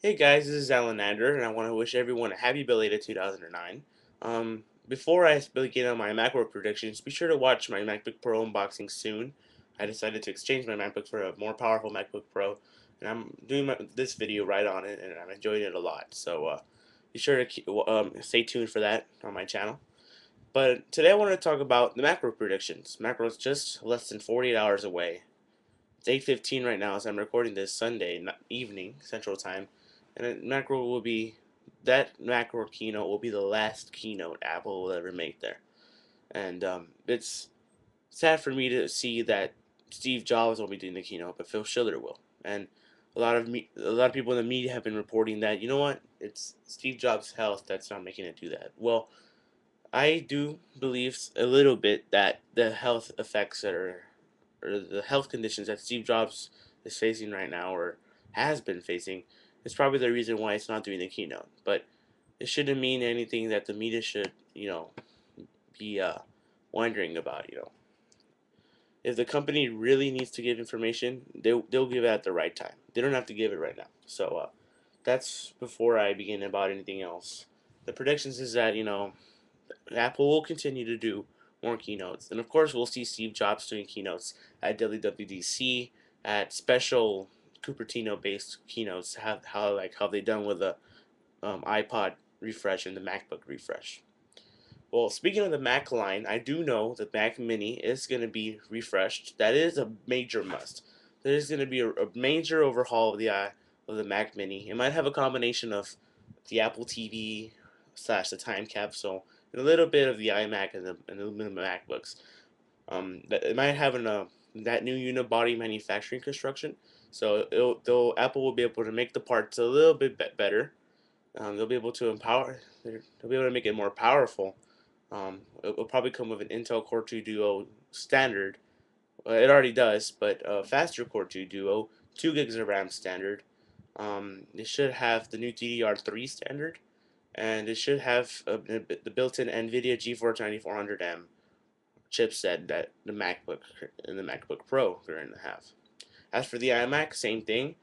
Hey guys, this is alnandr, and I want to wish everyone a happy belated 2009. Before I begin on my Macworld predictions, be sure to watch my MacBook Pro unboxing soon. I decided to exchange my MacBook for a more powerful MacBook Pro, and I'm doing this video right on it, and I'm enjoying it a lot. So be sure to stay tuned for that on my channel. But today I want to talk about the Macworld predictions. Macworld is just less than 48 hours away. It's 8:15 right now as I'm recording this Sunday evening Central Time, and that macro keynote will be the last keynote Apple will ever make there. And it's sad for me to see that Steve Jobs won't be doing the keynote, but Phil Schiller will. And a lot of people in the media have been reporting that, you know what, it's Steve Jobs' health that's not making it do that. Well, I do believe a little bit that the health effects that are, or the health conditions that Steve Jobs is facing right now, or has been facing, is probably the reason why it's not doing the keynote. But it shouldn't mean anything that the media should, be wondering about. If the company really needs to give information, they'll give it at the right time. They don't have to give it right now. So that's before I begin about anything else. The predictions is that Apple will continue to do more keynotes, and of course, we'll see Steve Jobs doing keynotes at WWDC, at special Cupertino-based keynotes. How they done with the iPod refresh and the MacBook refresh. Well, speaking of the Mac line, I do know the Mac Mini is going to be refreshed. That is a major must. There is going to be a major overhaul of the Mac Mini. It might have a combination of the Apple TV slash the time capsule and a little bit of the iMac and the MacBooks. It might have that new unibody manufacturing construction, so Apple will be able to make the parts a little bit better. They'll be able to they'll be able to make it more powerful. It'll probably come with an Intel Core 2 Duo standard. It already does, but faster Core 2 Duo, 2 gigs of RAM standard. It should have the new DDR3 standard, and it should have the built-in NVIDIA GeForce 9400M chipset that the MacBook and the MacBook Pro currently have. As for the iMac, same thing.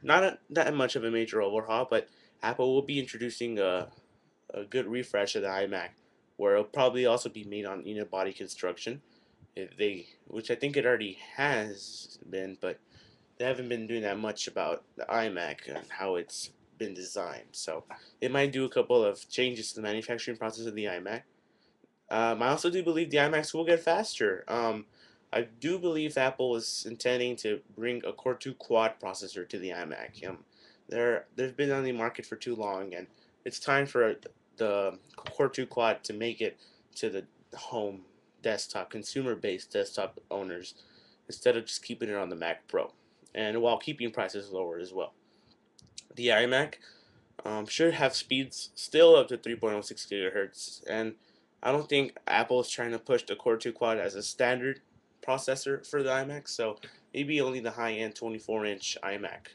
Not that much of a major overhaul, but Apple will be introducing a good refresh of the iMac, where it'll probably also be made on unibody construction. Which I think it already has been, but they haven't been doing that much about the iMac and how it's been designed. So they might do a couple of changes to the manufacturing process of the iMac. I also do believe the iMacs will get faster. I do believe Apple is intending to bring a Core 2 Quad processor to the iMac. They've been on the market for too long, and it's time for the Core 2 Quad to make it to the home desktop, consumer-based desktop owners, instead of just keeping it on the Mac Pro, and while keeping prices lower as well. The iMac should have speeds still up to 3.06 gigahertz, and I don't think Apple is trying to push the Core 2 Quad as a standard processor for the iMac, so maybe only the high-end 24-inch iMac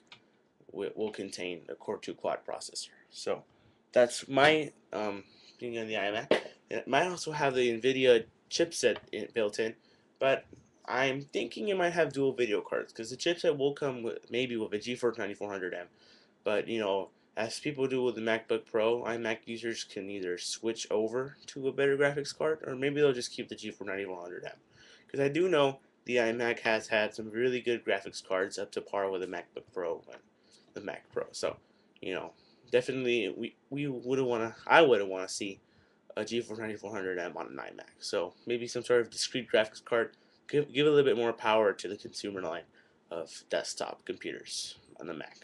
will contain the Core 2 Quad processor. So that's my opinion on the iMac. It might also have the NVIDIA chipset built in, but I'm thinking it might have dual video cards because the chipset will come maybe with a GeForce 9400M. But as people do with the MacBook Pro, iMac users can either switch over to a better graphics card, or maybe they'll just keep the GeForce 9100M. Because I do know the iMac has had some really good graphics cards up to par with the MacBook Pro and the Mac Pro. So, you know, definitely we wouldn't want to. I wouldn't want to see a GeForce 9400M on an iMac. So maybe some sort of discrete graphics card give a little bit more power to the consumer line of desktop computers on the Mac.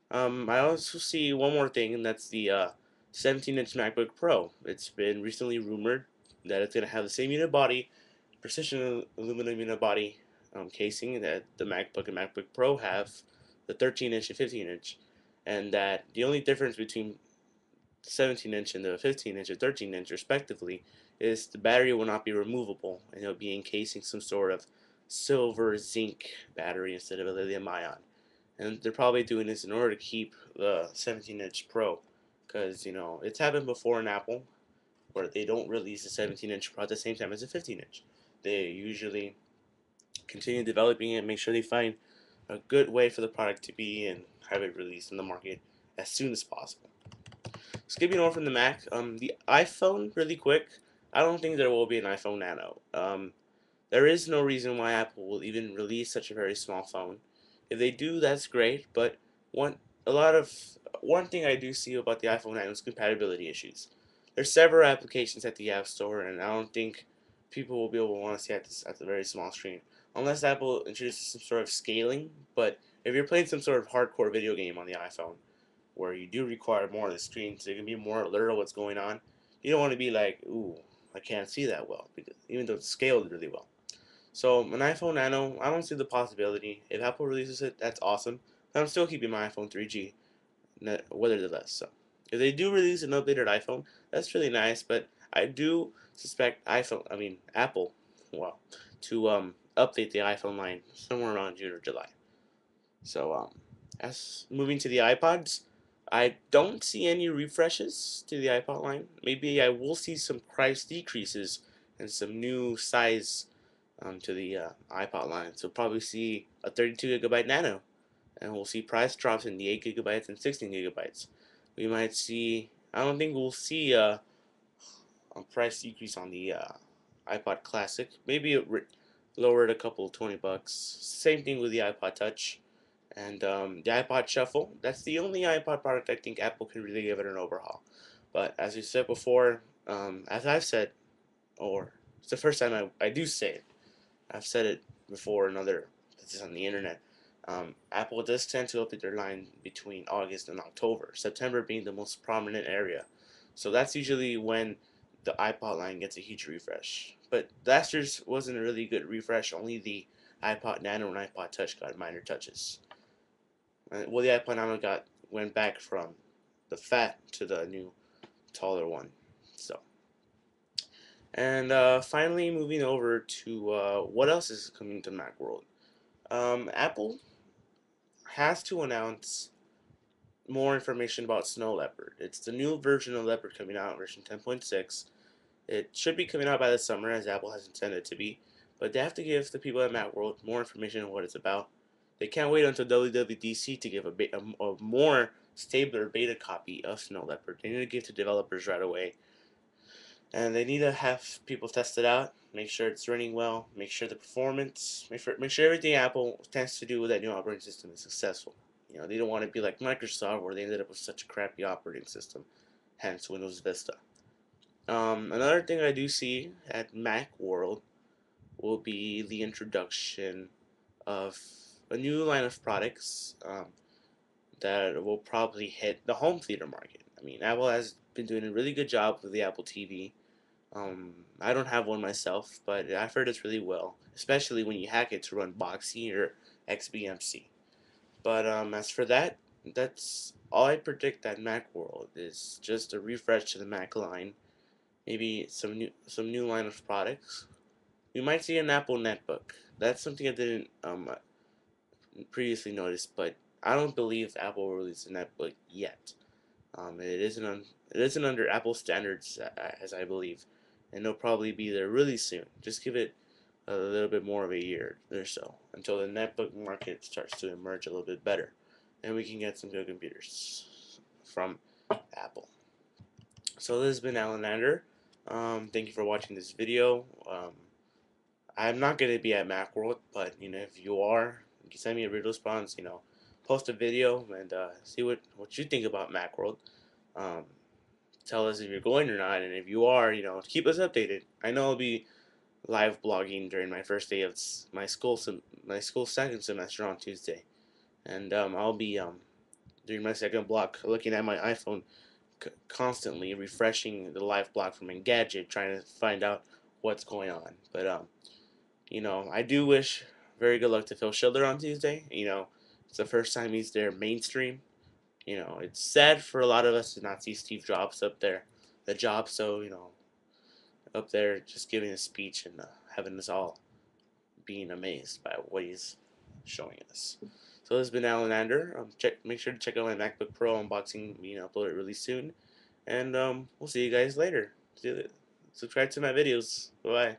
I also see one more thing, and that's the 17-inch MacBook Pro. It's been recently rumored that it's going to have the same unibody, precision aluminum unibody casing that the MacBook and MacBook Pro have, the 13-inch and 15-inch, and that the only difference between the 17-inch and the 15-inch or 13-inch, respectively, is the battery will not be removable, and it'll be encasing some sort of silver zinc battery instead of a lithium ion. And they're probably doing this in order to keep the 17-inch Pro, because it's happened before in Apple where they don't release the 17-inch Pro at the same time as the 15-inch. They usually continue developing it, make sure they find a good way for the product to be and have it released in the market as soon as possible. Skipping on from the Mac, the iPhone, really quick. I don't think there will be an iPhone Nano. There is no reason why Apple will even release such a very small phone. If they do, that's great. But one a lot of one thing I do see about the iPhone Nano is compatibility issues. There's several applications at the App Store, and I don't think people will be able to want to see at the very small screen unless Apple introduces some sort of scaling. But if you're playing some sort of hardcore video game on the iPhone, where you do require more of the screen, so you can be more alert of what's going on, you don't want to be like, ooh, I can't see that well, because even though it's scaled really well. So an iPhone Nano, I don't see the possibility. If Apple releases it, that's awesome. But I'm still keeping my iPhone 3G, nevertheless. So if they do release an updated iPhone, that's really nice. But I do suspect Apple, well, to update the iPhone line somewhere around June or July. So as moving to the iPods, I don't see any refreshes to the iPod line. Maybe I will see some price decreases and some new size to the iPod line. So probably see a 32 gigabyte Nano, and we'll see price drops in the 8 gigabytes and 16 gigabytes. We might see. I don't think we'll see a price decrease on the iPod Classic. Maybe it lowered a couple $20. Same thing with the iPod Touch. And the iPod Shuffle, that's the only iPod product I think Apple can really give it an overhaul. But as we said before, as I've said, or it's the first time I do say it, I've said it before in other places on the internet. Apple does tend to update their line between August and October, September being the most prominent area. So that's usually when the iPod line gets a huge refresh. But last year's wasn't a really good refresh, only the iPod Nano and iPod Touch got minor touches. Well, the iPod Nano went back from the fat to the new taller one. So, and finally, moving over to what else is coming to Macworld. Apple has to announce more information about Snow Leopard. It's the new version of Leopard coming out, version 10.6. It should be coming out by the summer, as Apple has intended it to be, but they have to give the people at Macworld more information on what it's about. They can't wait until WWDC to give a more stabler beta copy of Snow Leopard. They need to give to developers right away, and they need to have people test it out, make sure it's running well, make sure the performance, make sure everything Apple tends to do with that new operating system is successful. You know, they don't want to be like Microsoft, where they ended up with such a crappy operating system, hence Windows Vista. Another thing I do see at Macworld will be the introduction of a new line of products that will probably hit the home theater market. I mean, Apple has been doing a really good job with the Apple TV. I don't have one myself, but I've heard it's really well, especially when you hack it to run Boxy or XBMC. But as for that, that's all I predict at Macworld is just a refresh to the Mac line, maybe some new line of products. We might see an Apple netbook. That's something I didn't previously noticed, but I don't believe Apple will release a netbook yet. It isn't under Apple standards, as I believe, and it'll probably be there really soon. Just give it a little bit more of a year or so until the netbook market starts to emerge a little bit better, and we can get some good computers from Apple. So this has been alnandr. Thank you for watching this video. I'm not going to be at Macworld, but if you are, you can send me a real response. Post a video and see what you think about Macworld. Um, Tell us if you're going or not, and if you are, keep us updated. I know I'll be live blogging during my first day of my school second semester on Tuesday, and I'll be during my second block looking at my iPhone constantly refreshing the live blog from Engadget, trying to find out what's going on. But I do wish very good luck to Phil Schiller on Tuesday. It's the first time he's there mainstream. It's sad for a lot of us to not see Steve Jobs up there, up there just giving a speech and having us all being amazed by what he's showing us. So this has been alnandr. Make sure to check out my MacBook Pro unboxing being uploaded really soon, and we'll see you guys later. Subscribe to my videos. Bye bye.